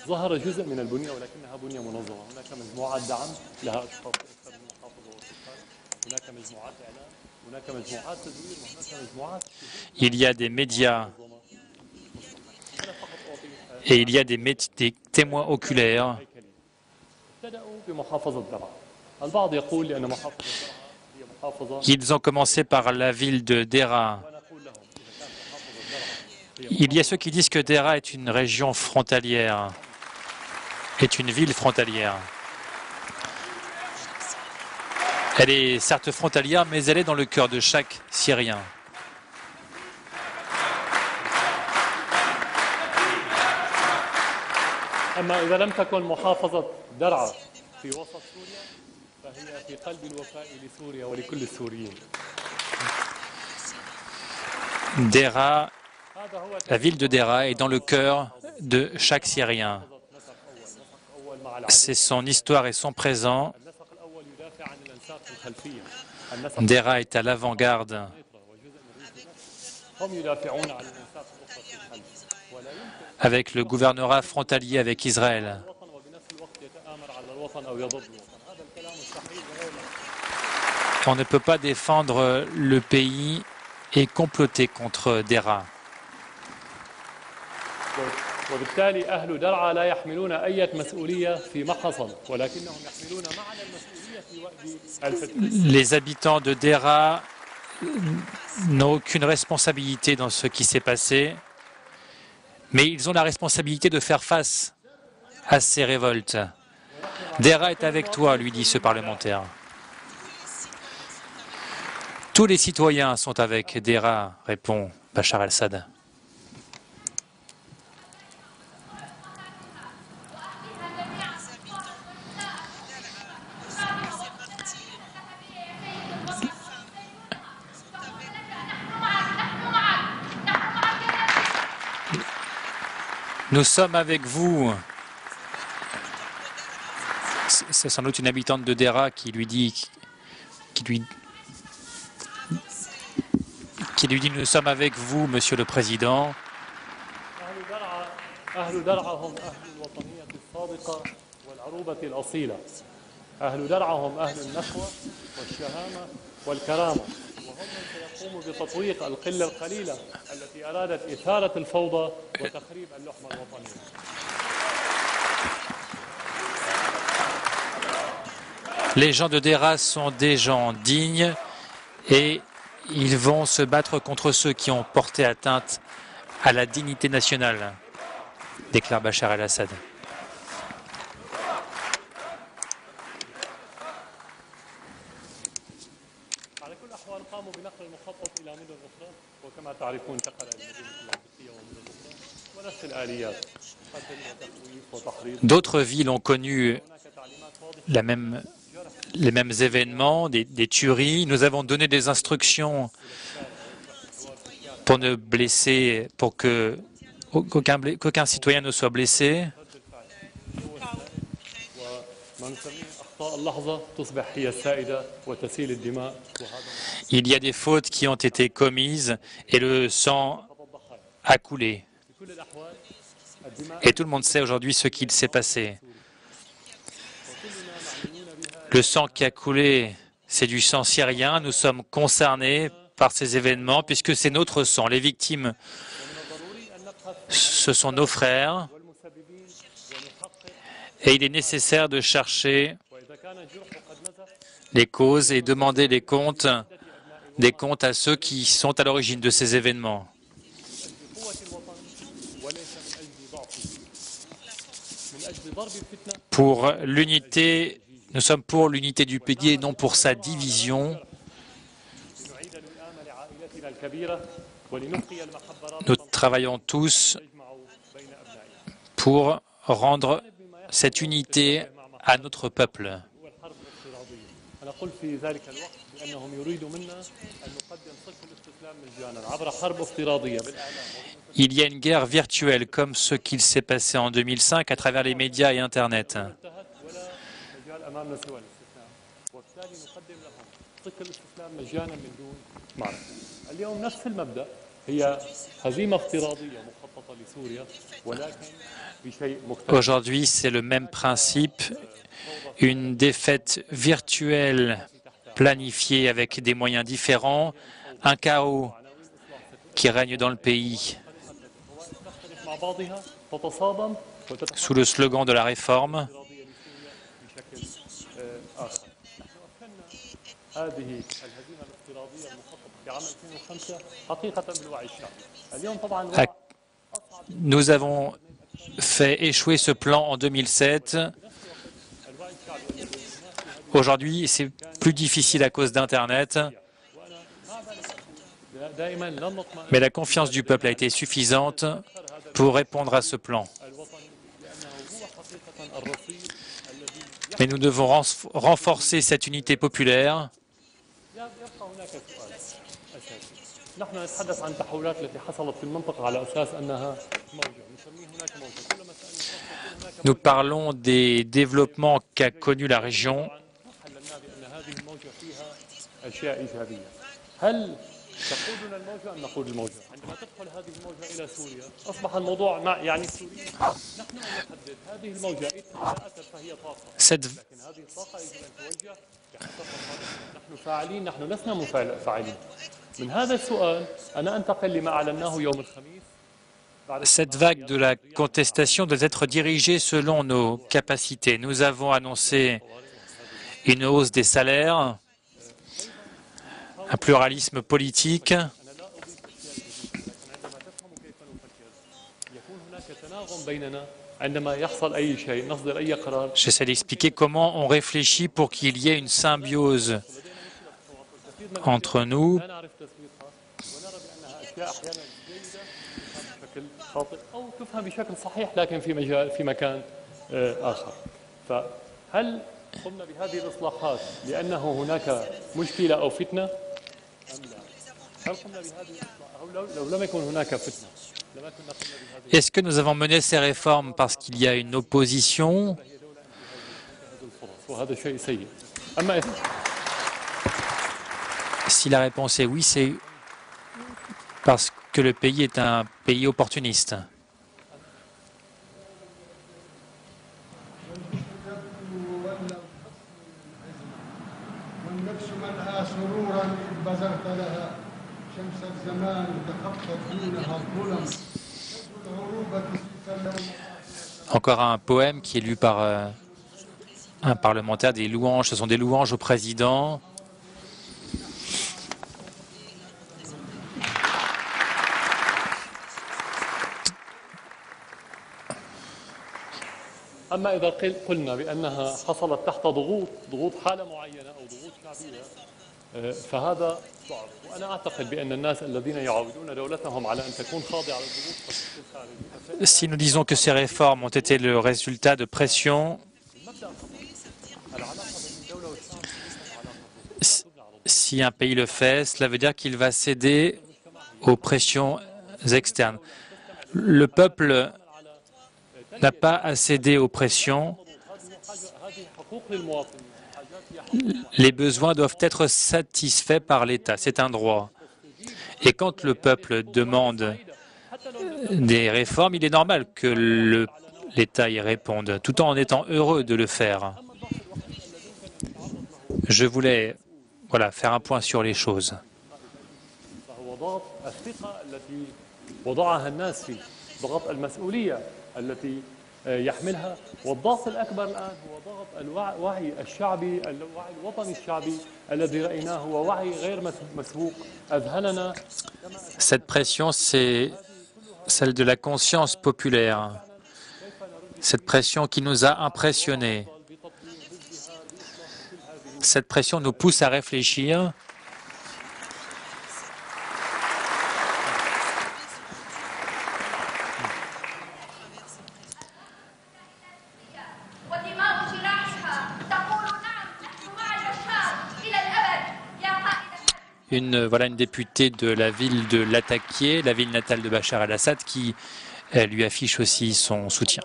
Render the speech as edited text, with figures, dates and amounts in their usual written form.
ظهر جزء من البنية ولكنها بنية منظمة. هناك مجموعات دعم لها أشخاص أكثر من المحافظة والسلطان. هناك مجموعات إعلام، هناك مجموعات تدوير، وهناك مجموعات Il y a des médias منظمة. أنا فقط أعطي et il y a des témoins oculaires. ابتدأوا بمحافظة درعا. البعض يقول لأن محافظة درعا هي محافظة. Ils ont commencé par la ville de Dera. ونقول لهم إذا كانت محافظة درعا هي Il y a ceux qui disent que Dera est une région frontalière, est une ville frontalière. Elle est certes frontalière, mais elle est dans le cœur de chaque Syrien. أما إذا لم تكن محافظة درعا في وسط سوريا فهي في قلب الوفاء لسوريا ولكل السوريين. Dera, la ville de Dera est dans le cœur de chaque Syrien. C'est son histoire et son présent. Dera est à l'avant-garde. Avec le gouvernorat frontalier avec Israël. On ne peut pas défendre le pays et comploter contre Dera. وبالتالي أهل درعا لا يحملون أي مسؤولية في ما حصل ولكنهم يحملون معنا المسؤولية في وقت Les habitants de Dera n'ont aucune responsabilité dans ce qui s'est passé, mais ils ont la responsabilité de faire face à ces révoltes. Dera est avec toi, lui dit ce parlementaire. Tous les citoyens sont avec Dera, répond Bachar al-Assad. Nous sommes avec vous. C'est sans doute une habitante de Dera qui lui dit nous sommes avec vous, Monsieur le Président. Les gens de Dera sont des gens dignes et ils vont se battre contre ceux qui ont porté atteinte à la dignité nationale, déclare Bachar el-Assad. D'autres villes ont connu les mêmes événements, des tueries. Nous avons donné des instructions pour ne blesser, pour qu'aucun citoyen ne soit blessé. Il y a des fautes qui ont été commises et le sang a coulé. Et tout le monde sait aujourd'hui ce qu'il s'est passé. Le sang qui a coulé, c'est du sang syrien. Nous sommes concernés par ces événements puisque c'est notre sang. Les victimes, ce sont nos frères. Et il est nécessaire de chercher les causes et demander des comptes à ceux qui sont à l'origine de ces événements. Pour l'unité, nous sommes pour l'unité du pays et non pour sa division. Nous travaillons tous pour rendre cette unité à notre peuple. Il y a une guerre virtuelle comme ce qu'il s'est passé en 2005 à travers les médias et Internet. Aujourd'hui, c'est le même principe, une défaite virtuelle planifiée avec des moyens différents, un chaos qui règne dans le pays sous le slogan de la réforme. Nous avons fait échouer ce plan en 2007. Aujourd'hui, c'est plus difficile à cause d'Internet. Mais la confiance du peuple a été suffisante pour répondre à ce plan. Mais nous devons renforcer cette unité populaire. Nous parlons des développements qu'a connus la région. Cette vague de la contestation doit être dirigée selon nos capacités. Nous avons annoncé une hausse des salaires, un pluralisme politique. J'essaie d'expliquer comment on réfléchit pour qu'il y ait une symbiose entre nous. Est-ce que nous avons mené ces réformes parce qu'il y a une opposition? Si la réponse est oui, c'est parce que le pays est un pays opportuniste. Encore un poème qui est lu par un parlementaire, des louanges, ce sont des louanges au président. أما إذا قلنا بأنها حصلت تحت ضغوط حالة معينة أو ضغوط شعبية فهذا صعب وأنا أعتقد بأن الناس الذين يعاودون دولتهم على أن تكون خاضعة للضغوط. Si nous disons que ces réformes ont été le résultat de pression, si un pays le fait, cela veut dire qu'il va céder aux pressions externes. Le peuple n'a pas à céder aux pressions. Les besoins doivent être satisfaits par l'État, c'est un droit. Et quand le peuple demande des réformes, il est normal que l'État y réponde, tout en étant heureux de le faire. Je voulais faire un point sur les choses. يحملها والضغط الأكبر الآن هو ضغط الوعي الشعبي الوعي الوطني الشعبي الذي رأيناه هو وعي غير مسبوق أذهلنا. Cette pression, c'est celle de la conscience populaire. Cette pression qui nous a impressionnés. Cette pression nous pousse à réfléchir. Une députée de la ville de Latakia, la ville natale de Bachar el-Assad, qui lui affiche aussi son soutien.